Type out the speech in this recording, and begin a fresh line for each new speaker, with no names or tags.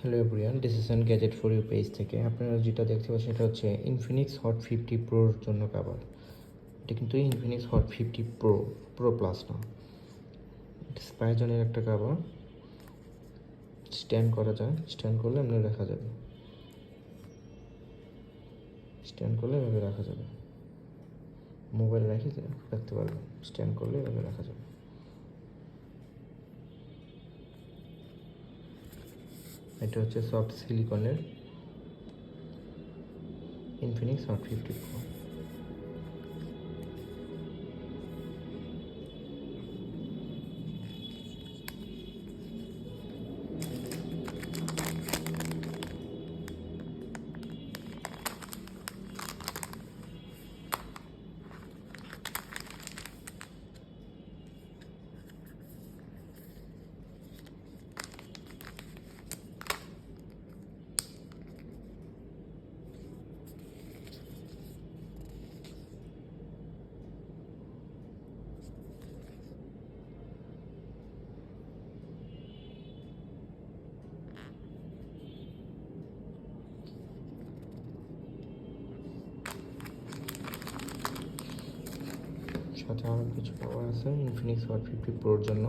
Hello everyone, this is an gadget for you page থেকে আপনারা যেটা দেখতে পাচ্ছেন সেটা হচ্ছে ইনফিনিক্স হট 50 প্রোর জন্য কাভার। এটা কিন্তু ইনফিনিক্স হট 50 প্রো প্লাস না, এটা স্পাইজনের একটা কাভার। স্ট্যান্ড করা যায়, স্ট্যান্ড করলে এমনি রাখা যাবে, স্ট্যান্ড করলে এভাবে রাখা যাবে, মোবাইল রেখে রাখতে পারবেন, স্ট্যান্ড করলে এভাবে রাখা যাবে। এটা হচ্ছে সফট সিলিকনের ইনফিনিক্স হট 50 প্রো। সাথে আরও কিছু পাওয়ার আছে ইনফিনিক্স হট 50 প্রোর জন্য।